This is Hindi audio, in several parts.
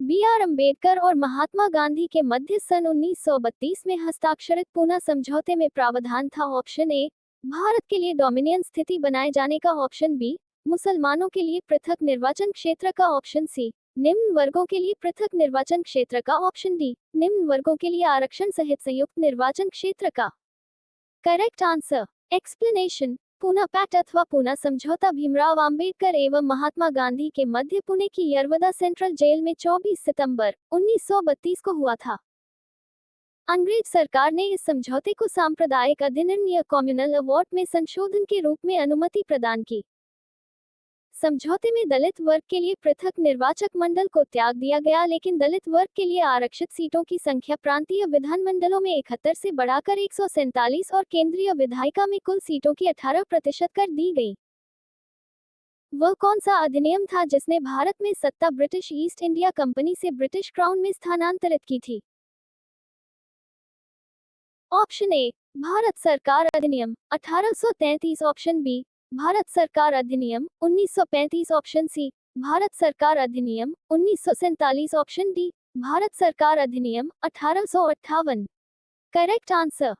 B.R. अम्बेडकर और महात्मा गांधी के मध्य सन 1932 में हस्ताक्षरित पूना समझौते में प्रावधान था। ऑप्शन ए, भारत के लिए डोमिनियन स्थिति बनाए जाने का। ऑप्शन बी, मुसलमानों के लिए पृथक निर्वाचन क्षेत्र का। ऑप्शन सी, निम्न वर्गों के लिए पृथक निर्वाचन क्षेत्र का। ऑप्शन डी, निम्न वर्गों के लिए आरक्षण सहित संयुक्त निर्वाचन क्षेत्र का। Correct answer. Explanation. Poona pact अथवा पूना समझौता भीमराव अंबेडकर एवं महात्मा गांधी के मध्य पुणे की यरवदा सेंट्रल जेल में 24 सितंबर 1932 को हुआ था। अंग्रेज सरकार ने इस समझौते को सांप्रदायिक अधिनियम या कम्युनल अवार्ड में संशोधन के रूप में अनुमति प्रदान की। समझौते में दलित वर्ग के लिए पृथक निर्वाचक मंडल को त्याग दिया गया, लेकिन दलित वर्ग के लिए आरक्षित सीटों की संख्या प्रांतीय विधानमंडलों में 71 से बढ़ाकर 147 और केंद्रीय विधायिका में कुल सीटों की 18% कर दी गई। वह कौन सा अधिनियम था जिसने भारत में सत्ता ब्रिटिश ईस्ट इंडिया कंपनी से ब्रिटिश क्राउन में स्थानांतरित की थी? ऑप्शन ए, भारत सरकार अधिनियम 1833। ऑप्शन बी, भारत सरकार अधिनियम 1935। ऑप्शन सी, भारत सरकार अधिनियम 1947। ऑप्शन डी, भारत सरकार अधिनियम 1858। Correct answer.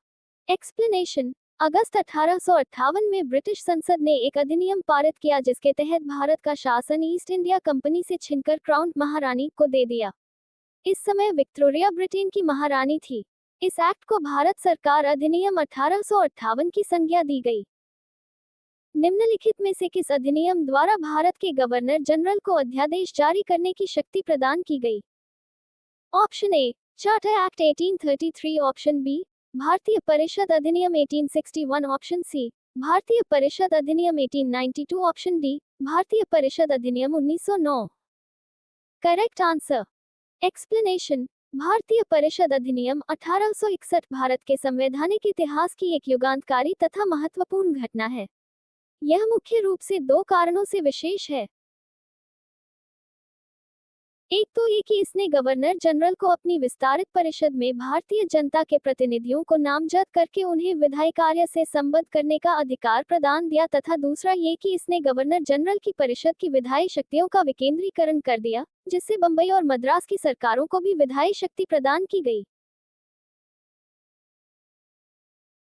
एक्सप्लेनेशन। अगस्त 1858 में ब्रिटिश संसद ने एक अधिनियम पारित किया जिसके तहत भारत का शासन ईस्ट इंडिया कंपनी से छीनकर क्राउन महारानी को दे दिया। इस समय विक्टोरिया ब्रिटेन की महारानी थी। इस एक्ट को भारत सरकार अधिनियम 1858 की संज्ञा दी गई। निम्नलिखित में से किस अधिनियम द्वारा भारत के गवर्नर जनरल को अध्यादेश जारी करने की शक्ति प्रदान की गई? Option A, Charter Act 1833। Option B, भारतीय परिषद अधिनियम 1861। ऑप्शन सी, भारतीय परिषद अधिनियम 1892। ऑप्शन डी, भारतीय परिषद अधिनियम 1909। Correct answer. एक्सप्लेनेशन। भारतीय परिषद अधिनियम 1861 भारत के संवैधानिक इतिहास की एक युगांतकारी तथा महत्वपूर्ण घटना है। यह मुख्य रूप से दो कारणों से विशेष है। एक तो ये कि इसने गवर्नर जनरल को अपनी विस्तारित परिषद में भारतीय जनता के प्रतिनिधियों को नामजद करके उन्हें विधायी कार्य से संबद्ध करने का अधिकार प्रदान दिया, तथा दूसरा ये कि इसने गवर्नर जनरल की परिषद की विधायी शक्तियों का विकेंद्रीकरण कर दिया, जिससे बंबई और मद्रास की सरकारों को भी विधायी शक्ति प्रदान की गई।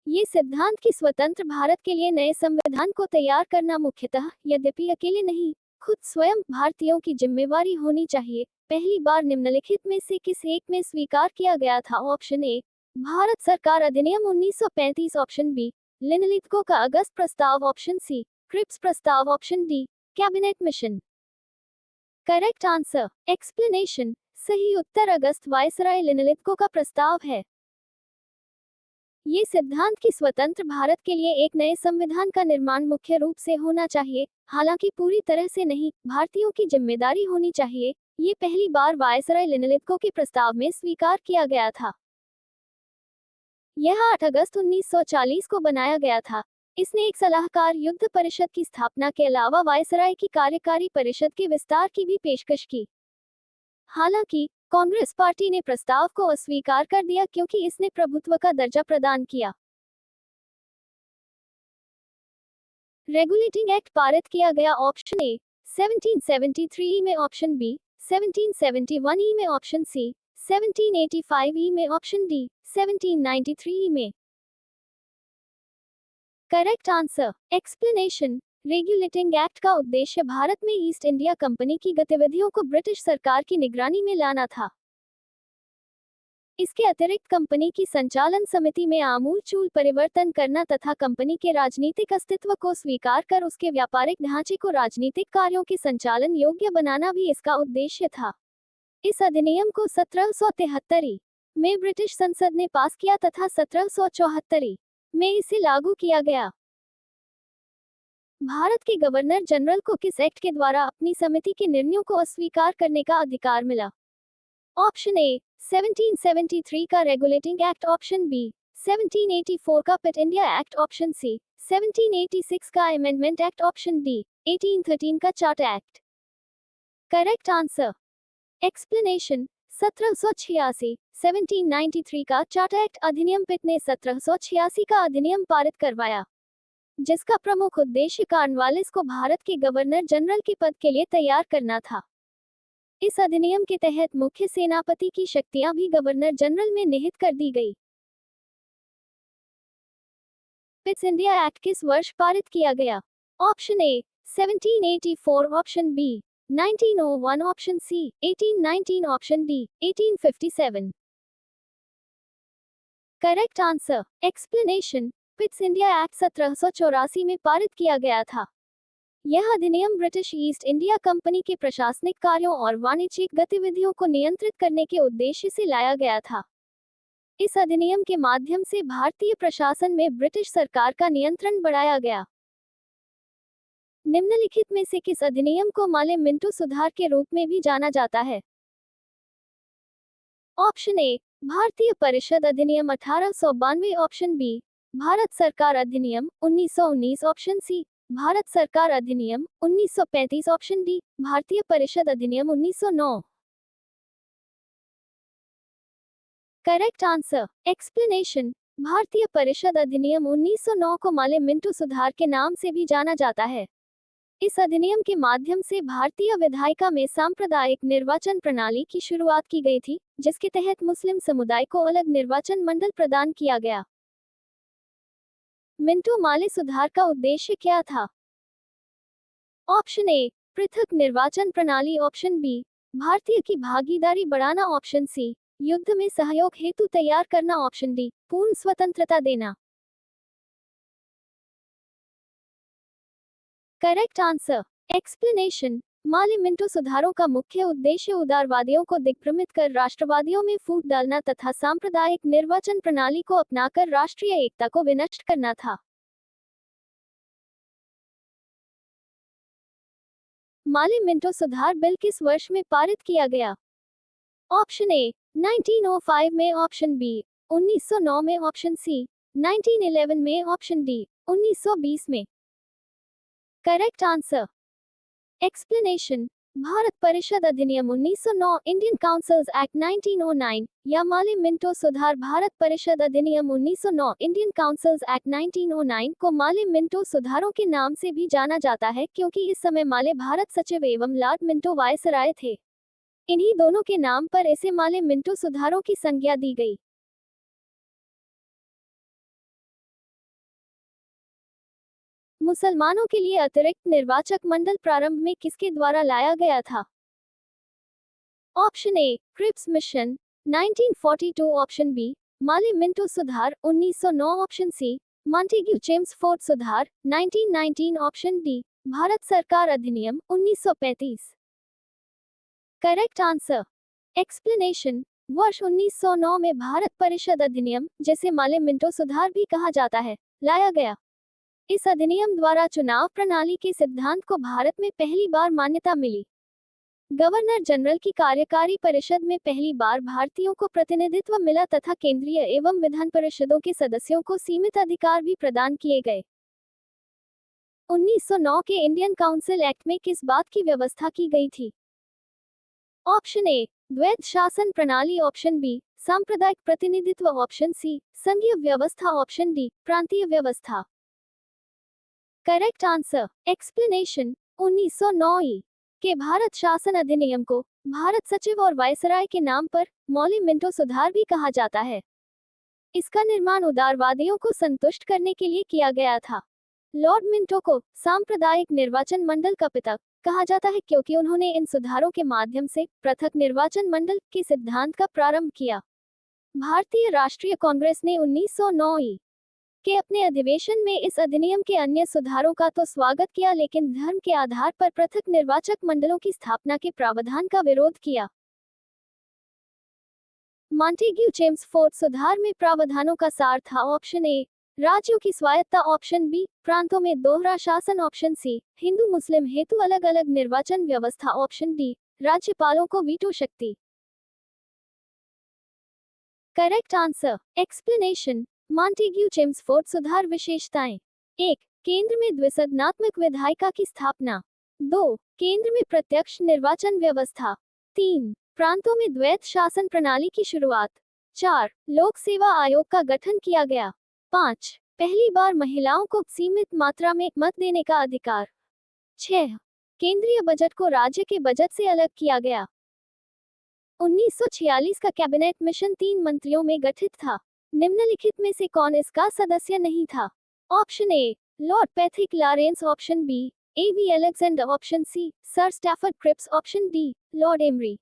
ये सिद्धांत कि स्वतंत्र भारत के लिए नए संविधान को तैयार करना मुख्यतः, यद्यपि अकेले नहीं, खुद स्वयं भारतीयों की जिम्मेवारी होनी चाहिए, पहली बार निम्नलिखित में से किस एक में स्वीकार किया गया था? ऑप्शन ए, भारत सरकार अधिनियम 1935। ऑप्शन बी, लिनलिथगो का अगस्त प्रस्ताव। ऑप्शन सी, क्रिप्स प्रस्ताव। Option D, cabinet mission. Correct answer. Explanation. सही उत्तर अगस्त वायसराय लिनलिथगो का प्रस्ताव है। ये सिद्धांत कि स्वतंत्र भारत के लिए एक नए संविधान का निर्माण मुख्य रूप से होना चाहिए, हालांकि पूरी तरह से नहीं, भारतीयों की जिम्मेदारी होनी चाहिए, ये पहली बार वायसराय लिनलिथगो के प्रस्ताव में स्वीकार किया गया था। यह 8 अगस्त 1940 को बनाया गया था। इसने एक सलाहकार युद्ध परिषद की स्थापना के अलावा वायसराय की कार्यकारी परिषद के विस्तार की भी पेशकश की। हालांकि कांग्रेस पार्टी ने प्रस्ताव को अस्वीकार कर दिया क्योंकि इसने प्रभुत्व का दर्जा प्रदान किया। रेगुलेटिंग एक्ट पारित किया गया। ऑप्शन ए, 1773 में। ऑप्शन बी, 1771 में। ऑप्शन सी, 1785 में। ऑप्शन डी, 1793 में। Correct answer. Explanation. Regulating act का उद्देश्य भारत में ईस्ट इंडिया कंपनी की गतिविधियों को ब्रिटिश सरकार की निगरानी में लाना था। इसके अतिरिक्त कंपनी की संचालन समिति में आमूलचूल परिवर्तन करना तथा कंपनी के राजनीतिक अस्तित्व को स्वीकार कर उसके व्यापारिक ढांचे को राजनीतिक कार्यों के संचालन योग्य बनाना भी इसका उद्देश्य था। इस अधिनियम को 1773 में ब्रिटिश संसद ने पास किया तथा 1774 में इसे लागू किया गया। भारत के गवर्नर जनरल को किस एक्ट के द्वारा अपनी समिति के निर्णयों को अस्वीकार करने का अधिकार मिला? ऑप्शन ए, 1773 का रेगुलेटिंग एक्ट। ऑप्शन बी, 1784 का पिट इंडिया एक्ट। ऑप्शन सी, 1786 का अमेंडमेंट एक्ट। ऑप्शन डी, 1813 का charter act. Correct answer. Explanation. 1786 1793 का चार्टर एक्ट अधिनियम पिट ने 1786 का अधिनियम पारित करवाया, जिसका प्रमुख उद्देश्य कॉर्नवालिस को भारत के गवर्नर जनरल के पद के लिए तैयार करना था। इस अधिनियम के तहत मुख्य सेनापति की शक्तियां भी गवर्नर जनरल में निहित कर दी गई। पिट्स इंडिया एक्ट किस वर्ष पारित किया गया? Option A 1784, option B 1901, option C 1819, option D 1857। Correct answer explanation. Pitt's India Act 1784 में पारित किया गया था। यह अधिनियम ब्रिटिश ईस्ट इंडिया कंपनी के प्रशासनिक कार्यों और वाणिज्यिक गतिविधियों को नियंत्रित करने के उद्देश्य से लाया गया था। इस अधिनियम के माध्यम से भारतीय प्रशासन में ब्रिटिश सरकार का नियंत्रण बढ़ाया गया। निम्नलिखित में से किस अधिनियम को माले मिंटो सुधार के रूप में भी जाना जाता है? ऑप्शन ए भारतीय परिषद अधिनियम 1892, ऑप्शन बी भारत सरकार अधिनियम 1919, ऑप्शन सी भारत सरकार अधिनियम 1935, ऑप्शन डी भारतीय परिषद अधिनियम 1909। Correct answer explanation. भारतीय परिषद अधिनियम 1909 को माले मिंटो सुधार के नाम से भी जाना जाता है। इस अधिनियम के माध्यम से भारतीय विधायिका में सांप्रदायिक निर्वाचन प्रणाली की शुरुआत की गई थी, जिसके तहत मुस्लिम समुदाय को अलग निर्वाचन मंडल प्रदान किया गया। मिंटो माले सुधार का उद्देश्य क्या था? ऑप्शन ए पृथक निर्वाचन प्रणाली, ऑप्शन बी भारतीय की भागीदारी बढ़ाना, ऑप्शन सी युद्ध में सहयोग हेतु तैयार करना, ऑप्शन डी पूर्ण स्वतंत्रता देना। Correct answer explanation. Morley Minto सुधारों का मुख्य उद्देश्य उदारवादियों को दिग्भ्रमित कर राष्ट्रवादियों में फूट डालना तथा सांप्रदायिक निर्वाचन प्रणाली को अपनाकर राष्ट्रीय एकता को विनष्ट करना था। माले मिंटो सुधार बिल किस वर्ष में पारित किया गया? ऑप्शन ए 1905 में, ऑप्शन बी 1909 में, ऑप्शन सी 1911 में, ऑप्शन डी 1920 में। Correct answer explanation. भारत परिषद अधिनियम 1909, इंडियन काउंसिल्स एक्ट 1909 या माले मिंटो सुधार भारत परिषद अधिनियम 1909, इंडियन काउंसिल्स एक्ट 1909 को माले मिंटो सुधारों के नाम से भी जाना जाता है, क्योंकि इस समय माले भारत सचिव एवं लॉर्ड मिंटो वायसराय थे। इन्हीं दोनों के नाम पर इसे माले मिंटो सुधारों की संज्ञा दी गई। मुसलमानों के लिए अतिरिक्त निर्वाचक मंडल प्रारंभ में किसके द्वारा लाया गया था? Option A Cripps Mission 1942, option B Morley Minto सुधार 1909, ऑप्शन सी मॉन्टेग्यू चेम्सफोर्ड सुधार 1919, ऑप्शन डी भारत सरकार अधिनियम 1935। Correct answer explanation. वर्ष 1909 में भारत परिषद अधिनियम, जिसे माले मिंटो सुधार भी कहा जाता है, लाया गया। इस अधिनियम द्वारा चुनाव प्रणाली के सिद्धांत को भारत में पहली बार मान्यता मिली। गवर्नर जनरल की कार्यकारी परिषद में पहली बार भारतीयों को प्रतिनिधित्व मिला तथा केंद्रीय एवं विधान परिषदों के सदस्यों को सीमित अधिकार भी प्रदान किए गए। 1909 के इंडियन काउंसिल एक्ट में किस बात की व्यवस्था की गई थी? ऑप्शन ए द्वैध शासन प्रणाली, ऑप्शन बी सांप्रदायिक प्रतिनिधित्व, ऑप्शन सी संघीय व्यवस्था, ऑप्शन डी प्रांतीय व्यवस्था। Correct answer explanation. 1909 के भारत शासन अधिनियम को भारत सचिव और वायसराय के नाम पर माले मिंटो सुधार भी कहा जाता है। इसका निर्माण उदारवादियों को संतुष्ट करने के लिए किया गया था। लॉर्ड मिंटो को सांप्रदायिक निर्वाचन मंडल का पिता कहा जाता है, क्योंकि उन्होंने इन सुधारों के माध्यम से पृथक निर्वाचन मंडल के सिद्धांत का प्रारंभ किया। भारतीय राष्ट्रीय कांग्रेस ने 1909 के अपने अधिवेशन में इस अधिनियम के अन्य सुधारों का तो स्वागत किया, लेकिन धर्म के आधार पर पृथक निर्वाचक मंडलों की स्थापना के प्रावधान का विरोध किया। मॉन्टेग्यू चेम्सफोर्ड सुधार में प्रावधानों का सार था ऑप्शन ए राज्यों की स्वायत्ता, ऑप्शन बी प्रांतों में दोहरा शासन, ऑप्शन सी हिंदू मुस्लिम हेतु अलग अलग निर्वाचन व्यवस्था, ऑप्शन डी राज्यपालों को वीटो शक्ति। Correct answer explanation. Montagu Chelmsford सुधार विशेषताएं: 1. केंद्र में द्विसदनात्मक विधायिका की स्थापना। 2. केंद्र में प्रत्यक्ष निर्वाचन व्यवस्था। 3. प्रांतों में द्वैत शासन प्रणाली की शुरुआत। 4. लोक सेवा आयोग का गठन किया गया। 5. पहली बार महिलाओं को सीमित मात्रा में मत देने का अधिकार। 6. केंद्रीय बजट को राज्य के बजट से अलग किया गया। 1946 का कैबिनेट मिशन 3 मंत्रियों में गठित था। निम्नलिखित में से कौन इसका सदस्य नहीं था? Option A Lord Pethick Lawrence, option B A V Alexander, option C sir Stafford Cripps, option D Lord Amery.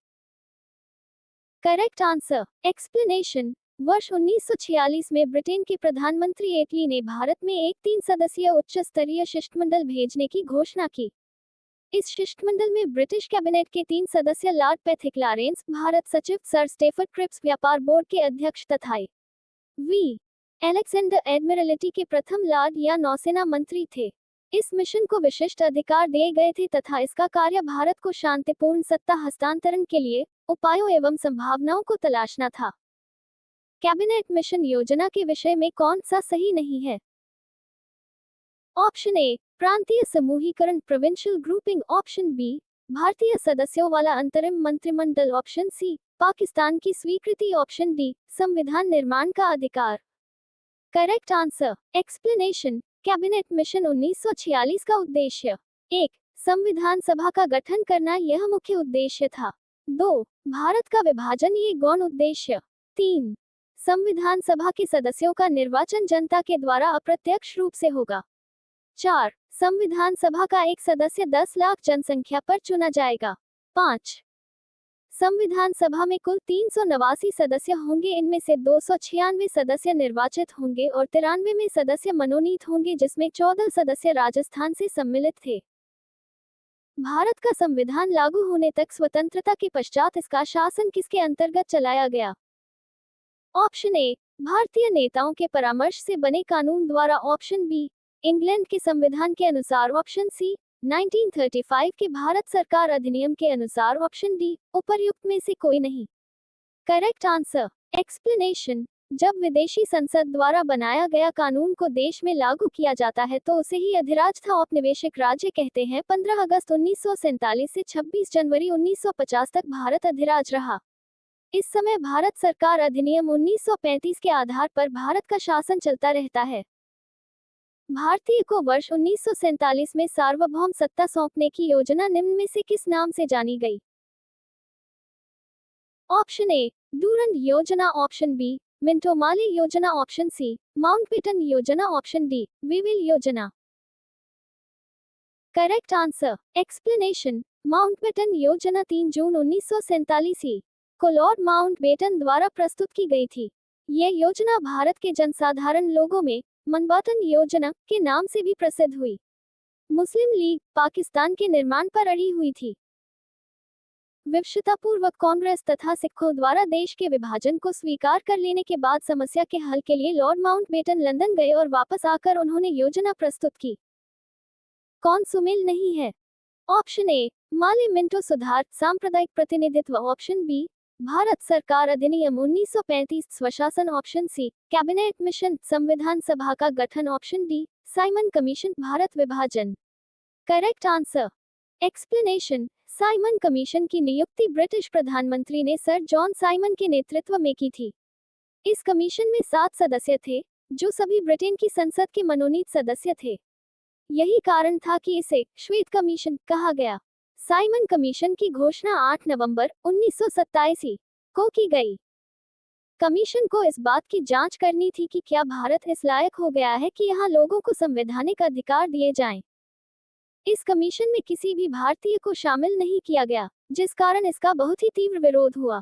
Correct answer explanation. वर्ष 1946 में ब्रिटेन के प्रधानमंत्री एटली ने भारत में एक 3 सदस्यीय उच्च स्तरीय शिष्टमंडल भेजने की घोषणा की। इस शिष्टमंडल में ब्रिटिश कैबिनेट के 3 सदस्य लॉर्ड पैथिक लॉरेंस, भारत सचिव सर स्टेफर्ड क्रिप्स, व्यापार बोर्ड के अध्यक्ष तथा वी अलेक्जेंडर एडमिरल्टी के प्रथम लॉर्ड या नौसेना मंत्री थे। इस मिशन को विशिष्ट अधिकार दिए गए थे तथा इसका कार्य भारत को शांतिपूर्ण सत्ता हस्तांतरण के लिए उपायों एवं संभावनाओं को तलाशना था। कैबिनेट मिशन योजना के विषय में कौन सा सही नहीं है? ऑप्शन ए प्रांतीय समूहीकरण, प्रोविंशियल ग्रुपिंग, ऑप्शन बी भारतीय सदस्यों वाला अंतरिम मंत्रिमंडल, ऑप्शन सी पाकिस्तान की स्वीकृति, ऑप्शन डी संविधान निर्माण का अधिकार। Correct answer explanation. Cabinet mission 1946 का उद्देश्य: 1. संविधान सभा का गठन करना, यह मुख्य उद्देश्य था। 2. भारत का विभाजन, ये गौण उद्देश्य। 3. संविधान सभा के सदस्यों का निर्वाचन जनता के द्वारा अप्रत्यक्ष रूप से होगा। 4. संविधान सभा का एक सदस्य 10 लाख जनसंख्या पर चुना जाएगा। 5. संविधान सभा में कुल 389 सदस्य होंगे, इनमें से 296 सदस्य निर्वाचित होंगे और 93 में सदस्य मनोनीत होंगे, जिसमें 14 सदस्य राजस्थान से सम्मिलित थे। भारत का संविधान लागू होने तक स्वतंत्रता के पश्चात इसका शासन किसके अंतर्गत चलाया गया? ऑप्शन ए भारतीय नेताओं के परामर्श से बने कानून द्वारा, ऑप्शन बी इंग्लैंड के संविधान के अनुसार, ऑप्शन सी 1935 के भारत सरकार अधिनियम के अनुसार, ऑप्शन डी उपर्युक्त में से कोई नहीं। Correct answer explanation. जब विदेशी संसद द्वारा बनाया गया कानून को देश में लागू किया जाता है तो उसे ही अधिराज्य था औपनिवेशिक राज्य कहते हैं। 15 अगस्त 1947 से 26 जनवरी 1950 तक भारत अधिराज्य रहा। इस समय भारत सरकार अधिनियम 1935 के आधार पर भारत का शासन चलता रहता है। भारतीय को वर्ष 1947 में सार्वभौम सत्ता सौंपने की योजना निम्न में से किस नाम से जानी गई? ऑप्शन ए डूरंड योजना, ऑप्शन बी मिंटो-मार्ली योजना, ऑप्शन सी माउंटबेटन योजना, ऑप्शन डी वीविल योजना। Correct answer explanation. माउंटबेटन योजना 3 जून 1947 को लॉर्ड माउंटबेटन द्वारा प्रस्तुत की गई थी। यह योजना भारत के जनसाधारण लोगों में मनबाटन योजना के नाम से भी प्रसिद्ध हुई। मुस्लिम लीग पाकिस्तान के निर्माण पर अड़ी हुई थी। विवशतापूर्वक कांग्रेस तथा सिखों द्वारा देश के विभाजन को स्वीकार कर लेने के बाद समस्या के हल के लिए लॉर्ड माउंटबेटन लंदन गए और वापस आकर उन्होंने योजना प्रस्तुत की। कौन सुमेल नहीं है? ऑप्शन ए माले मिंटो सुधार सांप्रदायिक प्रतिनिधित्व, ऑप्शन बी भारत सरकार अधिनियम 1935 स्वशासन, ऑप्शन सी कैबिनेट मिशन संविधान सभा का गठन, option D Simon Commission Bharat विभाजन। Correct answer explanation. Simon Commission की नियुक्ति ब्रिटिश प्रधानमंत्री ने सर जॉन साइमन के नेतृत्व में की थी। इस कमीशन में 7 सदस्य थे जो सभी ब्रिटेन की संसद के मनोनीत सदस्य थे। यही कारण था कि इसे श्वेत कमीशन कहा गया। साइमन कमीशन की घोषणा 8 नवंबर 1927 को की गई। कमीशन को इस बात की जांच करनी थी कि क्या भारत इस लायक हो गया है कि यहाँ लोगों को संवैधानिक अधिकार दिए जाएं। इस कमीशन में किसी भी भारतीय को शामिल नहीं किया गया, जिस कारण इसका बहुत ही तीव्र विरोध हुआ।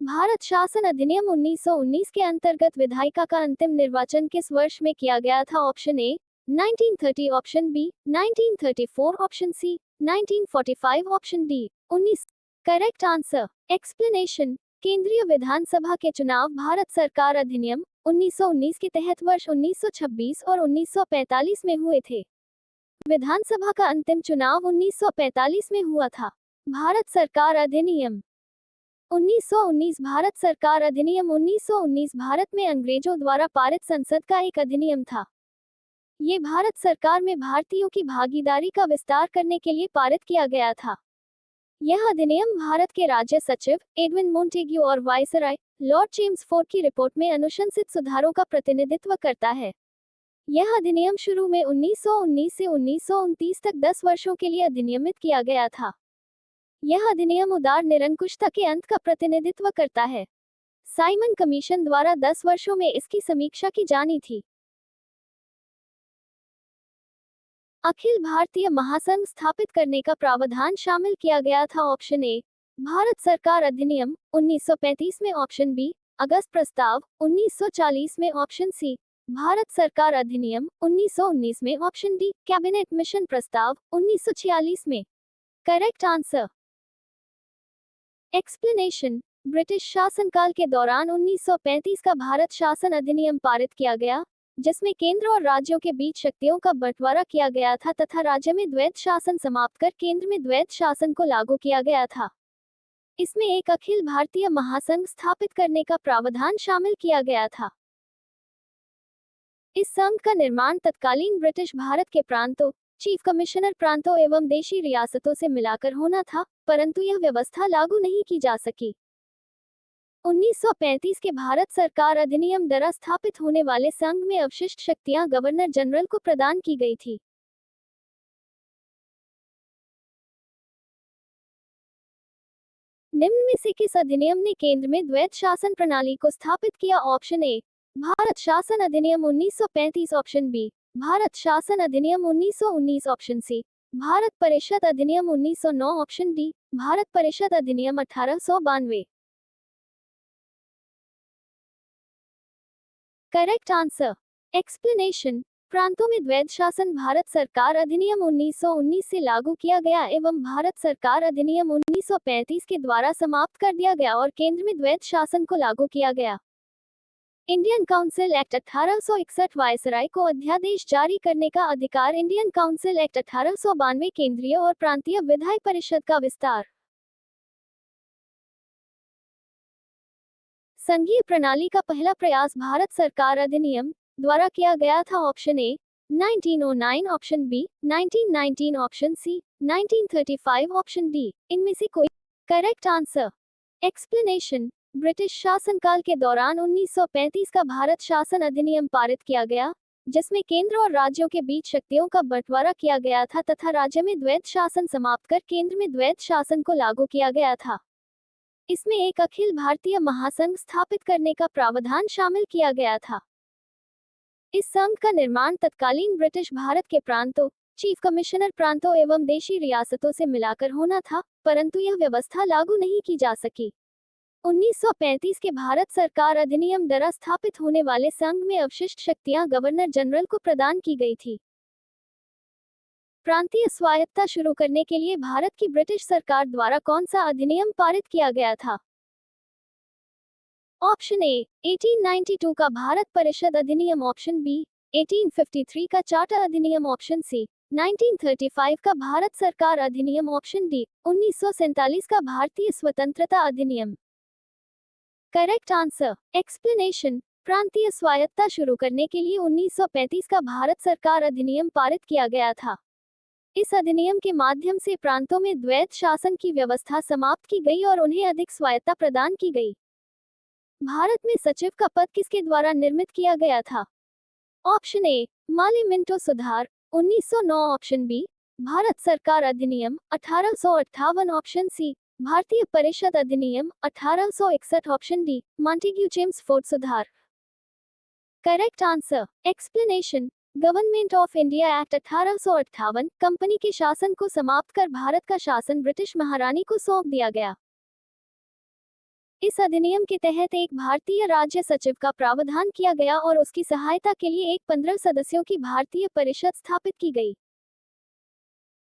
भारत शासन अधिनियम 1919 के अंतर्गत विधायिका का अंतिम निर्वाचन किस वर्ष में किया गया था? Option A 1930, option B 1934, option C 1945, option D 19। Correct answer explanation. केंद्रीय विधानसभा के चुनाव भारत सरकार अधिनियम 1919 के तहत वर्ष 1926 और 1945 में हुए थे। विधानसभा का अंतिम चुनाव 1945 में हुआ था। भारत सरकार अधिनियम 1919 भारत सरकार अधिनियम 1919 भारत में अंग्रेजों द्वारा पारित संसद का एक अधिनियम था। ये भारत सरकार में भारतीयों की भागीदारी का विस्तार करने के लिए पारित किया गया था। यह अधिनियम भारत के राज्य सचिव एडविन मोंटेग्यू और वायसराय लॉर्ड चेम्सफोर्ड की रिपोर्ट में अनुशंसित सुधारों का प्रतिनिधित्व करता है। यह अधिनियम शुरू में 1919 से 1929 तक 10 वर्षों के लिए अधिनियमित किया गया था। यह अधिनियम उदार निरंकुशता के अंत का प्रतिनिधित्व करता है। साइमन कमीशन द्वारा 10 वर्षों में इसकी समीक्षा की जानी थी। अखिल भारतीय महासंघ स्थापित करने का प्रावधान शामिल किया गया था। ऑप्शन ए भारत सरकार अधिनियम 1935 में, ऑप्शन बी अगस्त प्रस्ताव 1940 में, ऑप्शन सी भारत सरकार अधिनियम 1919 में, ऑप्शन डी कैबिनेट मिशन प्रस्ताव 1946 में। Correct answer. एक्सप्लेनेशन। ब्रिटिश शासनकाल के दौरान 1935 का भारत शासन अधिनियम पारित किया गया, जिसमें केंद्र और राज्यों के बीच शक्तियों का बंटवारा किया गया था तथा राज्य में द्वैत शासन समाप्त कर केंद्र में द्वैत शासन को लागू किया गया था। इसमें एक अखिल भारतीय महासंघ स्थापित करने का प्रावधान शामिल किया गया था। इस संघ का निर्माण तत्कालीन ब्रिटिश भारत के प्रांतों, चीफ कमिश्नर प्रांतों एवं देशी रियासतों से मिलाकर होना था, परंतु यह व्यवस्था लागू नहीं की जा सकी। 1935 के भारत सरकार अधिनियम द्वारा स्थापित होने वाले संघ में अवशिष्ट शक्तियां गवर्नर जनरल को प्रदान की गई थी। निम्न में से किस अधिनियम ने केंद्र में द्वैत शासन प्रणाली को स्थापित किया? ऑप्शन ए भारत शासन अधिनियम 1935, ऑप्शन बी भारत शासन अधिनियम 1919, ऑप्शन सी भारत परिषद अधिनियम 1909, ऑप्शन डी भारत परिषद अधिनियम 1892। Correct answer. एक्सप्लेनेशन। प्रांतों में द्वैत शासन भारत सरकार अधिनियम 1919 से लागू किया गया एवं भारत सरकार अधिनियम 1935 के द्वारा समाप्त कर दिया गया और केंद्र में द्वैत शासन को लागू किया गया। इंडियन काउंसिल एक्ट 1861 वायसराय को अध्यादेश जारी करने का अधिकार। इंडियन काउंसिल एक्ट 1892 केंद्रीय और प्रांतीय विधायी परिषद का विस्तार। संघीय प्रणाली का पहला प्रयास भारत सरकार अधिनियम द्वारा किया गया था। Option A 1909, option B 1919, option C 1935, option D इनमें से कोई। Correct answer. एक्सप्लेनेशन। ब्रिटिश शासनकाल के दौरान 1935 का भारत शासन अधिनियम पारित किया गया, जिसमें केंद्र और राज्यों के बीच शक्तियों का बंटवारा किया गया था तथा राज्य में द्वैत शासन समाप्त कर केंद्र में द्वैत शासन को लागू किया गया था। इसमें एक अखिल भारतीय महासंघ स्थापित करने का प्रावधान शामिल किया गया था। इस संघ का निर्माण तत्कालीन ब्रिटिश भारत के प्रांतों, चीफ कमिश्नर प्रांतों एवं देशी रियासतों से मिलाकर होना था, परंतु यह व्यवस्था लागू नहीं की जा सकी। 1935 के भारत सरकार अधिनियम द्वारा स्थापित होने वाले संघ में अवशिष्ट शक्तियां गवर्नर जनरल को प्रदान की गई थी। प्रांतीय स्वायत्तता शुरू करने के लिए भारत की ब्रिटिश सरकार द्वारा कौन सा अधिनियम पारित किया गया था? ऑप्शन ए 1892 का भारत परिषद अधिनियम, ऑप्शन बी 1853 का चार्टर अधिनियम, ऑप्शन सी 1935 का भारत सरकार अधिनियम, ऑप्शन डी 1947 का भारतीय स्वतंत्रता अधिनियम। Correct answer. एक्सप्लेनेशन। प्रांतीय स्वायत्तता शुरू करने के लिए 1935 का भारत सरकार अधिनियम पारित किया गया था। इस अधिनियम के माध्यम से प्रांतों में द्वैत शासन की व्यवस्था समाप्त की गई और उन्हें अधिक स्वायत्तता प्रदान की गई। भारत में सचिव का पद किसके द्वारा निर्मित किया गया था? ऑप्शन ए माली मिंटो सुधार 1909, ऑप्शन बी भारत सरकार अधिनियम 1858, ऑप्शन सी भारतीय परिषद अधिनियम 1861, ऑप्शन डी मॉन्टेग्यू चेम्सफोर्ड सुधार। Correct answer. Explanation. Government of India act 1858 company के शासन को समाप्त कर भारत का शासन ब्रिटिश महारानी को सौंप दिया गया। इस अधिनियम के तहत एक भारतीय राज्य सचिव का प्रावधान किया गया और उसकी सहायता के लिए एक 15 सदस्यों की भारतीय परिषद स्थापित की गई।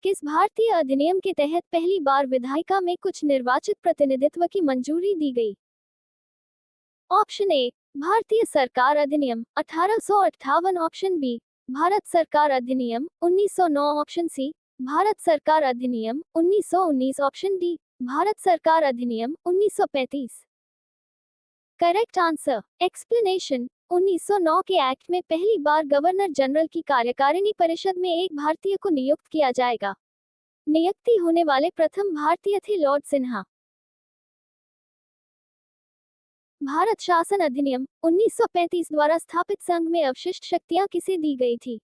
किस भारतीय अधिनियम के तहत पहली बार विधायिका में कुछ निर्वाचित प्रतिनिधित्व की मंजूरी दी गई? ऑप्शन ए भारतीय सरकार अधिनियम 1858, ऑप्शन बी भारत सरकार अधिनियम 1909, ऑप्शन सी भारत सरकार अधिनियम 1919, ऑप्शन डी भारत सरकार अधिनियम 1935। Correct answer. एक्सप्लेनेशन। 1909 के एक्ट में पहली बार गवर्नर जनरल की कार्यकारिणी परिषद में एक भारतीय को नियुक्त किया जाएगा। नियुक्ति होने वाले प्रथम भारतीय थे लॉर्ड सिन्हा। भारत शासन अधिनियम 1935 द्वारा स्थापित संघ में अवशिष्ट शक्तियां किसे दी गई थी?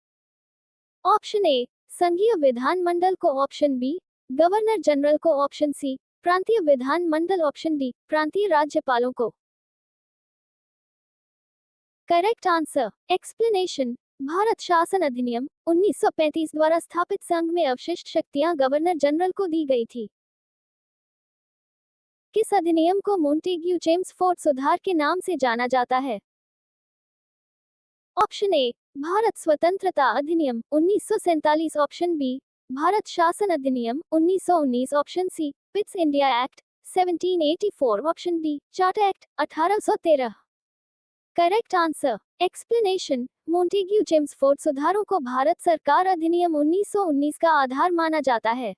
ऑप्शन ए संघीय विधानमंडल को, ऑप्शन बी गवर्नर जनरल को, ऑप्शन सी प्रांतीय विधान मंडल, ऑप्शन डी प्रांतीय राज्यपालों को। Correct answer explanation. भारत शासन अधिनियम 1935 द्वारा स्थापित संघ में अवशिष्ट शक्तियां गवर्नर जनरल को दी गई थी। किस अधिनियम को मोंटेग्यू चेम्सफोर्ड सुधार के नाम से जाना जाता है? ऑप्शन ए भारत स्वतंत्रता अधिनियम 1947, ऑप्शन बी भारत शासन अधिनियम 1919, option C Pitt's India Act 1784, option D Charter Act 1813। Correct answer explanation. Montagu Chelmsford सुधारों को भारत सरकार अधिनियम 1919 का आधार माना जाता है।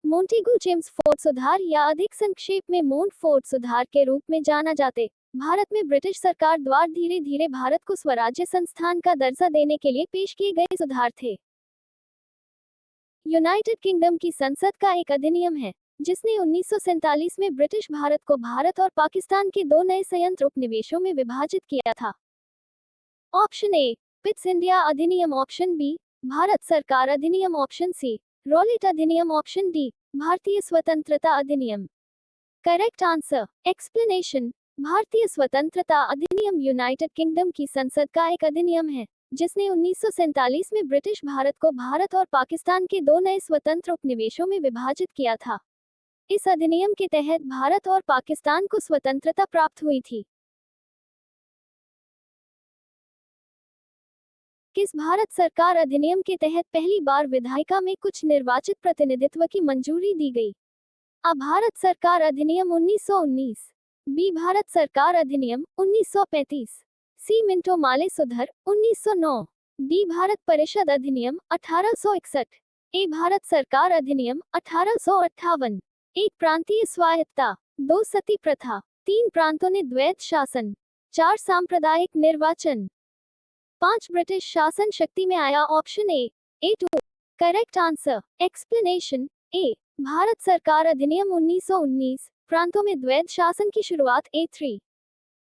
मोंटेग्यू चेम्सफोर्ड सुधार या अधिक संक्षेप में मोंटफोर्ड सुधार के रूप में जाना जाते भारत में ब्रिटिश सरकार द्वारा धीरे धीरे भारत को स्वराज्य संस्थान का दर्जा देने के लिए पेश किए गए सुधार थे। यूनाइटेड किंगडम की संसद का एक अधिनियम है जिसने 1947 में ब्रिटिश भारत को भारत और पाकिस्तान के दो नए संयंत्र उपनिवेशों में विभाजित किया था। ऑप्शन ए पिट्स इंडिया अधिनियम, ऑप्शन बी भारत सरकार अधिनियम, ऑप्शन सी रॉलेट अधिनियम, ऑप्शन डी भारतीय स्वतंत्रता अधिनियम। Correct answer explanation. भारतीय स्वतंत्रता अधिनियम यूनाइटेड किंगडम की संसद का एक अधिनियम है जिसने 1947 में ब्रिटिश भारत को भारत और पाकिस्तान के दो नए स्वतंत्र उपनिवेशों में विभाजित किया था। इस अधिनियम के तहत भारत और पाकिस्तान को स्वतंत्रता प्राप्त हुई थी। किस भारत सरकार अधिनियम के तहत पहली बार विधायिका में कुछ निर्वाचित प्रतिनिधित्व की मंजूरी दी गई? आ भारत सरकार अधिनियम 1919, बी भारत सरकार अधिनियम 1935, सी मिंटो माले सुधर 1909, डी भारत परिषद अधिनियम 1861, ए भारत सरकार अधिनियम 1858। एक प्रांतीय स्वायत्ता, दो सती प्रथा, तीन प्रांतों ने द्वैत शासन, चार सांप्रदायिक निर्वाचन, पांच ब्रिटिश शासन शक्ति में आया। Option A two. Correct answer explanation. A Bharat सरकार अधिनियम 1919, प्रांतों में द्वैत शासन की शुरुआत A3।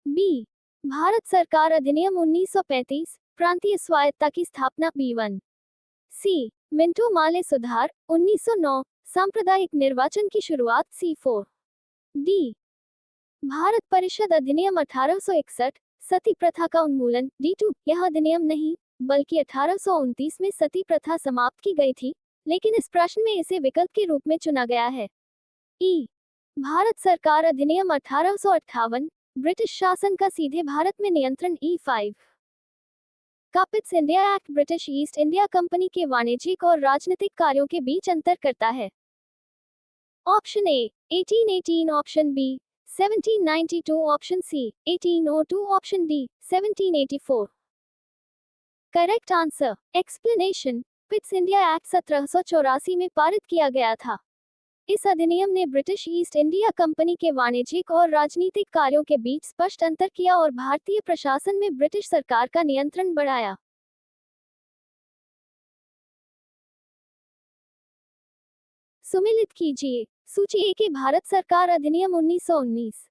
बी भारत सरकार अधिनियम 1935, प्रांतीय स्वायत्ता की स्थापना B1। सी मिंटो माले सुधार 1909, सांप्रदायिक निर्वाचन की शुरुआत C4। डी भारत परिषद अधिनियम 1861, सती प्रथा का उन्मूलन D2। यह अधिनियम नहीं बल्कि 1829 में सती प्रथा समाप्त की गई थी, लेकिन इस प्रश्न में इसे विकल्प के रूप में चुना गया है। ई भारत सरकार अधिनियम 1858, ब्रिटिश शासन का सीधे भारत में नियंत्रण E5। पिट्स India act British east India company के वाणिज्यिक और राजनीतिक कार्यों के बीच अंतर करता है। Option A 1818, option B 1792, option C 1802, option D 1784। Correct answer explanation. Pitt's India Act 1784 में पारित किया गया था। इस अधिनियम ने ब्रिटिश ईस्ट इंडिया कंपनी के वाणिज्यिक और राजनीतिक कार्यों के बीच स्पष्ट अंतर किया और भारतीय प्रशासन में ब्रिटिश सरकार का नियंत्रण बढ़ाया। सुमेलित कीजिए। सूची ए के भारत सरकार अधिनियम 1919,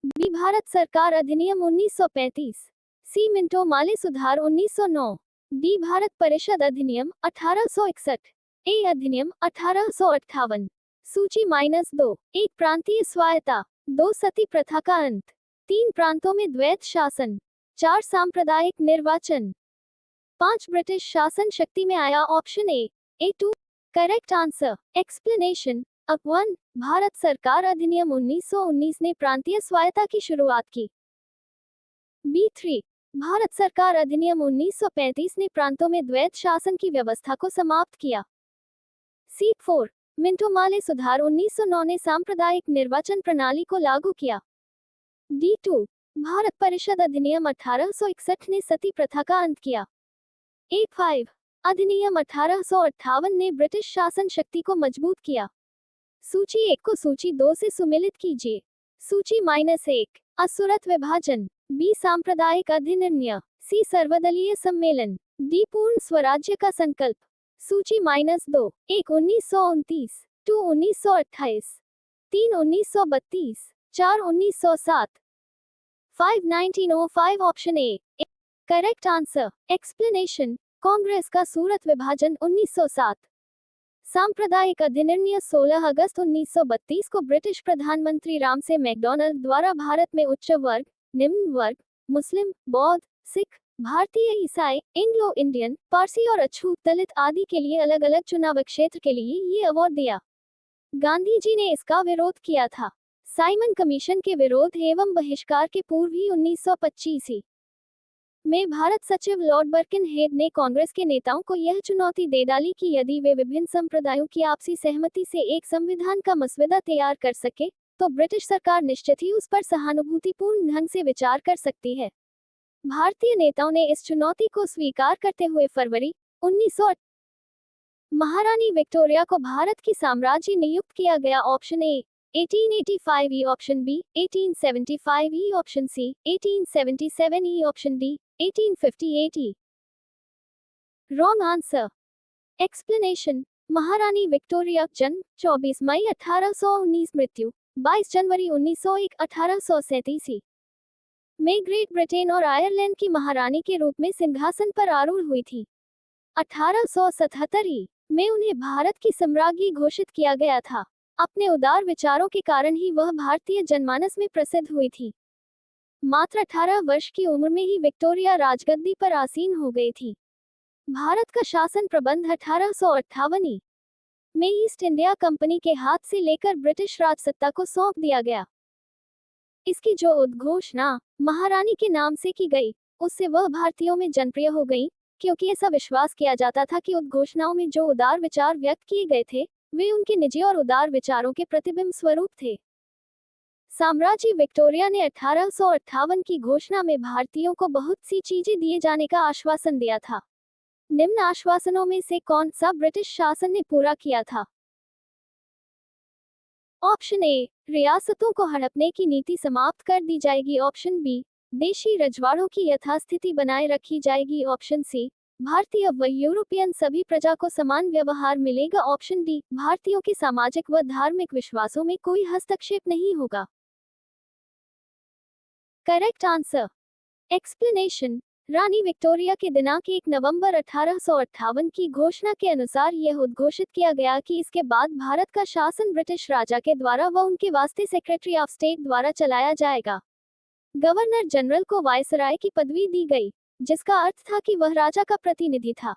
बी भारत सरकार अधिनियम 1935, सी मिंटो माले सुधार 1909, डी भारत परिषद अधिनियम 1861, ए अधिनियम 1858। सूची -2। एक प्रांतीय स्वायत्ता, दो सती प्रथा का अंत, तीन प्रांतों में द्वैत शासन, चार सांप्रदायिक निर्वाचन, पांच ब्रिटिश शासन शक्ति में आया। Option A two. Correct answer explanation. अब 1 भारत सरकार अधिनियम 1919 ने प्रांतीय स्वायत्ता की शुरुआत की। B3 भारत सरकार अधिनियम 1935 ने प्रांतों में द्वैत शासन की व्यवस्था को समाप्त किया। C4 मिंटो माले सुधार 1909 ने सांप्रदायिक निर्वाचन प्रणाली को लागू किया। D2 भारत परिषद अधिनियम 1861 ने सती प्रथा का अंत किया। A5 अधिनियम 1858 ने ब्रिटिश शासन शक्ति को मजबूत किया। सूची 1 को सूची 2 से सुमेलित कीजिए। सूची -1 असुरत विभाजन, बी सांप्रदायिक अधिनिर्णय, सी सर्वदलीय सम्मेलन, डी पूर्ण स्वराज्य का संकल्प। सूची -2 1 1929, 2 1928, 3 1932, 4 1907, 5 1905। Option A correct answer explanation. Congress का सूरत विभाजन 1907। सांप्रदायिक अधिनियम 16 अगस्त 1932 को ब्रिटिश प्रधानमंत्री रामसे मैकडॉनल्ड द्वारा भारत में उच्च वर्ग, निम्न वर्ग, मुस्लिम, बौद्ध, सिख, भारतीय ईसाई, एंग्लो इंडियन, पारसी और अछूत दलित आदि के लिए अलग अलग चुनाव क्षेत्र के लिए ये अवार्ड दिया। गांधी जी ने इसका विरोध किया था। साइमन कमीशन के विरोध एवं बहिष्कार के पूर्व ही 1925 में भारत सचिव लॉर्ड बर्किनहेड ने कांग्रेस के नेताओं को यह चुनौती दे डाली कि यदि वे विभिन्न संप्रदायों की आपसी सहमति से एक संविधान का मसवदा तैयार कर सके, तो ब्रिटिश सरकार निश्चित ही उस पर सहानुभूतिपूर्ण ढंग से विचार कर सकती है। भारतीय नेताओं ने इस चुनौती को स्वीकार करते हुए फरवरी 19 महारानी विक्टोरिया को भारत की साम्राज्य नियुक्त किया गया। ऑप्शन ए 1885 ई, ऑप्शन बी 1875 ई, ऑप्शन सी 1877 ई, ऑप्शन डी 1858 ई। Wrong answer. एक्सप्लेनेशन। महारानी विक्टोरिया जन्म 24 मई 1819, मृत्यु 22 जनवरी 1901 1837 में ग्रेट ब्रिटेन और आयरलैंड की महारानी के रूप में सिंहासन पर आरूढ़ हुई थी। 1877 में उन्हें भारत की सम्राज्ञी घोषित किया गया था। अपने उदार विचारों के कारण ही वह भारतीय जनमानस में प्रसिद्ध हुई थी। मात्र 18 वर्ष की उम्र में ही विक्टोरिया राजगद्दी पर आसीन हो गई थी। भारत का शासन प्रबंध 1858 में ईस्ट इंडिया कंपनी के हाथ से लेकर ब्रिटिश राजसत्ता को सौंप दिया गया। इसकी जो उद्घोषणा महारानी के नाम से की गई, उससे वह भारतीयों में जनप्रिय हो गई, क्योंकि ऐसा विश्वास किया जाता था कि उद्घोषणाओं में जो उदार विचार व्यक्त किए गए थे, वे उनके निजी और उदार विचारों के प्रतिबिंब स्वरूप थे। साम्राज्य विक्टोरिया ने 1858 की घोषणा में भारतीयों को बहुत सी चीजें दिए जाने का आश्वासन दिया था। निम्न आश्वासनों में से कौन सा ब्रिटिश शासन ने पूरा किया था? ऑप्शन ए, रियासतों को हड़पने की नीति समाप्त कर दी जाएगी। ऑप्शन बी, देशी रजवाड़ों की यथास्थिति बनाए रखी जाएगी। ऑप्शन सी, भारतीय व यूरोपियन सभी प्रजा को समान व्यवहार मिलेगा। ऑप्शन डी, भारतीयों के सामाजिक व धार्मिक विश्वासों में कोई हस्तक्षेप नहीं होगा। Correct answer. एक्सप्लेनेशन। रानी विक्टोरिया के दिनांक 1 नवंबर 1858 की घोषणा के अनुसार यह उद्घोषित किया गया कि इसके बाद भारत का शासन ब्रिटिश राजा के द्वारा व उनके वास्ते सेक्रेटरी ऑफ स्टेट द्वारा चलाया जाएगा। गवर्नर जनरल को वायसराय की पदवी दी गई, जिसका अर्थ था कि वह राजा का प्रतिनिधि था।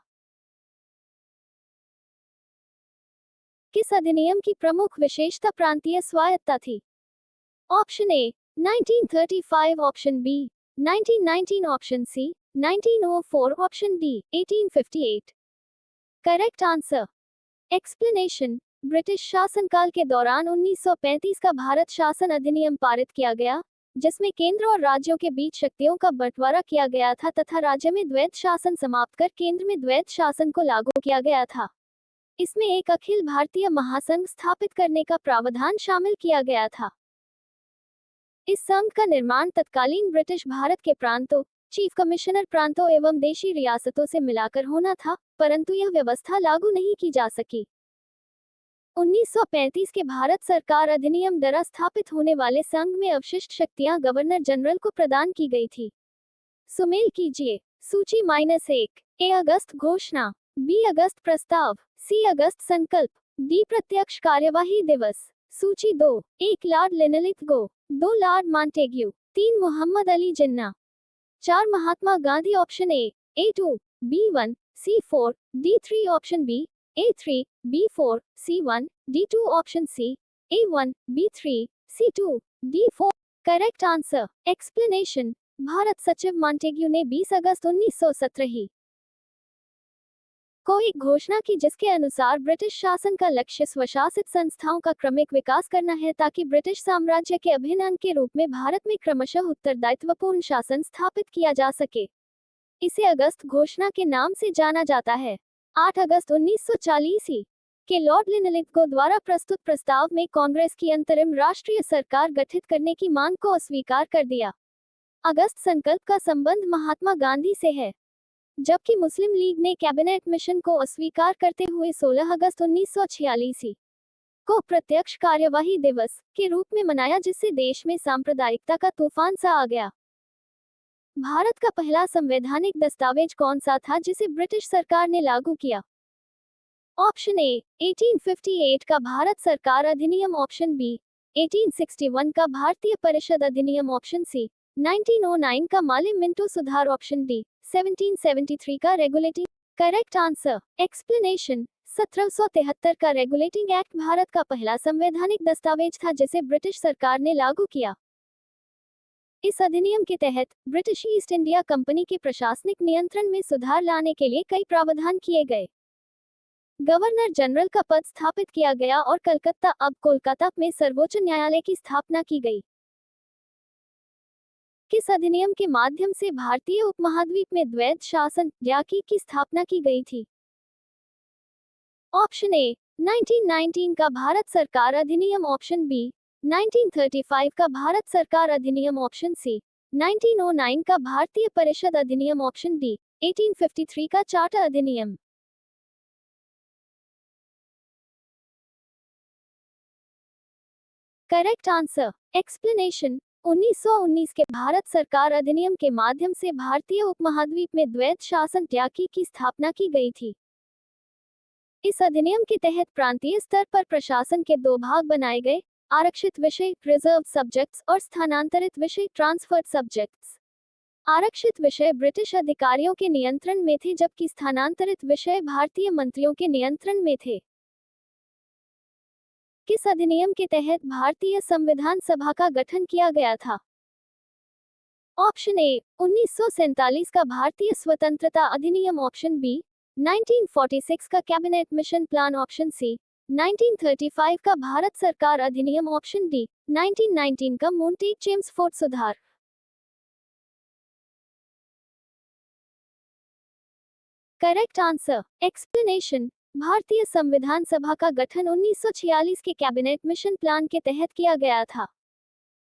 किस अधिनियम की प्रमुख विशेषता प्रांतीय स्वायत्तता थी? Option A 1935, option B 1919, option C 1904, option D 1858। Correct answer. Explanation. British शासनकाल के दौरान 1935 का भारत शासन अधिनियम पारित किया गया, जिसमें केंद्र और राज्यों के बीच शक्तियों का बंटवारा किया गया था तथा राज्य में द्वैत शासन समाप्त कर केंद्र में द्वैत शासन को लागू किया गया था। इसमें एक अखिल भारतीय महासंघ स्थापित करने का प्रावधान शामिल किया गया था। इस संघ का निर्माण तत्कालीन ब्रिटिश भारत के प्रांतों, चीफ कमिश्नर प्रांतों एवं देशी रियासतों से मिलाकर होना था, परंतु यह व्यवस्था लागू नहीं की जा सकी। 1935 के भारत सरकार अधिनियम द्वारा स्थापित होने वाले संघ में अवशिष्ट शक्तियां गवर्नर जनरल को प्रदान की गई थी। सुमेल कीजिए। सूची -1। ए अगस्त घोषणा, बी अगस्त प्रस्ताव, सी अगस्त संकल्प, डी प्रत्यक्ष कार्यवाही दिवस। सूची 2। 1 Lord Linlithgow, 2 Lord Montagu, 3 Mohammed Ali Jinnah, 4 Mahatma Gandhi. Option A A2, B1, C4, D3, option B A3, B4, C1, D2, option C A1, B3, C2, D4। Correct answer. Explanation. Bharat सचिव मॉन्टेग्यू ने 20 अगस्त 1917 को एक घोषणा की, जिसके अनुसार ब्रिटिश शासन का लक्ष्य स्वशासित संस्थाओं का क्रमिक विकास करना है, ताकि ब्रिटिश साम्राज्य के अभिन्न अंग के रूप में भारत में क्रमशः उत्तरदायित्वपूर्ण शासन स्थापित किया जा सके। इसे अगस्त घोषणा के नाम से जाना जाता है। 8 अगस्त 1940 के लॉर्ड लिनलिथगो द्वारा प्रस्तुत प्रस्ताव में कांग्रेस की अंतरिम राष्ट्रीय सरकार गठित करने की मांग को अस्वीकार कर दिया। अगस्त संकल्प का संबंध महात्मा गांधी से है, जबकि मुस्लिम लीग ने कैबिनेट मिशन को अस्वीकार करते हुए 16 अगस्त 1946 को प्रत्यक्ष कार्यवाही दिवस के रूप में मनाया, जिससे देश में सांप्रदायिकता का तूफान सा आ गया। भारत का पहला संवैधानिक दस्तावेज कौन सा था जिसे ब्रिटिश सरकार ने लागू किया? ऑप्शन ए 1858 का भारत सरकार अधिनियम, ऑप्शन बी 1861 का भारतीय परिषद अधिनियम, ऑप्शन सी 1909 का माली मिंटो सुधार, ऑप्शन डी 1773 का रेगुलेटिंग। करेक्ट आंसर एक्सप्लेनेशन 1773 का रेगुलेटिंग एक्ट भारत का पहला संवैधानिक दस्तावेज था जिसे ब्रिटिश सरकार ने लागू किया। इस अधिनियम के तहत ब्रिटिश ईस्ट इंडिया कंपनी के प्रशासनिक नियंत्रण में सुधार लाने के लिए कई प्रावधान किए गए। गवर्नर जनरल का पद स्थापित किया गया और कलकत्ता, अब कोलकाता, में सर्वोच्च न्यायालय की स्थापना की गई। किस अधिनियम के माध्यम से भारतीय उपमहाद्वीप में द्वैध शासन ड्याकी की स्थापना की गई थी? ऑप्शन ए 1919 का भारत सरकार अधिनियम, ऑप्शन बी 1935 का भारत सरकार अधिनियम, ऑप्शन सी 1909 का भारतीय परिषद अधिनियम, ऑप्शन डी 1853 का चार्टर अधिनियम। करेक्ट आंसर एक्सप्लेनेशन 1919 के भारत सरकार अधिनियम के माध्यम से भारतीय उपमहाद्वीप में द्वैध शासन ड्याकी की स्थापना की गई थी। इस अधिनियम के तहत प्रांतीय स्तर पर प्रशासन के दो भाग बनाए गए, आरक्षित विषय रिजर्व सब्जेक्ट्स और स्थानांतरित विषय ट्रांसफर्ड सब्जेक्ट्स। आरक्षित विषय ब्रिटिश अधिकारियों के नियंत्रण में थे जबकि स्थानांतरित विषय भारतीय मंत्रियों के नियंत्रण में थे। किस अधिनियम के तहत भारतीय संविधान सभा का गठन किया गया था? ऑप्शन ए 1947 का भारतीय स्वतंत्रता अधिनियम, ऑप्शन बी 1946 का cabinet mission plan, option C 1935 का भारत सरकार अधिनियम, ऑप्शन डी 1919 का मोंटेग चेम्सफोर्ड सुधार। करेक्ट आंसर एक्सप्लेनेशन भारतीय संविधान सभा का गठन 1946 के कैबिनेट मिशन प्लान के तहत किया गया था।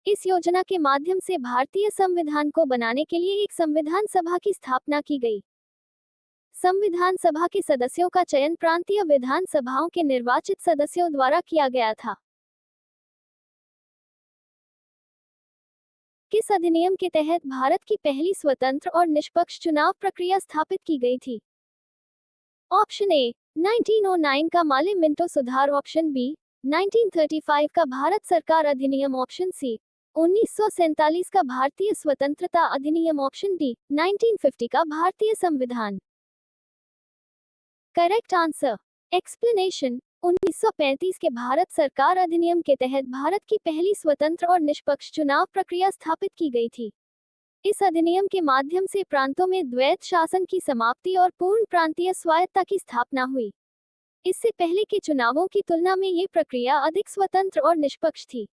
इस योजना के माध्यम से भारतीय संविधान को बनाने के लिए एक संविधान सभा की स्थापना की गई। संविधान सभा के सदस्यों का चयन प्रांतीय विधान सभाओं के निर्वाचित सदस्यों द्वारा किया गया था। किस अधिनियम के तहत भारत की पहली स्वतंत्र और निष्पक्ष चुनाव प्रक्रिया स्थापित की गई थी? ऑप्शन ए 1909 का माली मिंटो सुधार, ऑप्शन बी 1935 का भारत सरकार अधिनियम, ऑप्शन सी 1947 का भारतीय स्वतंत्रता अधिनियम, ऑप्शन डी 1950 का भारतीय संविधान। करेक्ट आंसर एक्सप्लेनेशन 1935 के भारत सरकार अधिनियम के तहत भारत की पहली स्वतंत्र और निष्पक्ष चुनाव प्रक्रिया स्थापित की गई थी। इस अधिनियम के माध्यम से प्रांतों में द्वैध शासन की समाप्ति और पूर्ण प्रांतीय स्वायत्तता की स्थापना हुई। इससे पहले के चुनावों की तुलना में ये प्रक्रिया अधिक स्वतंत्र और निष्पक्ष थी।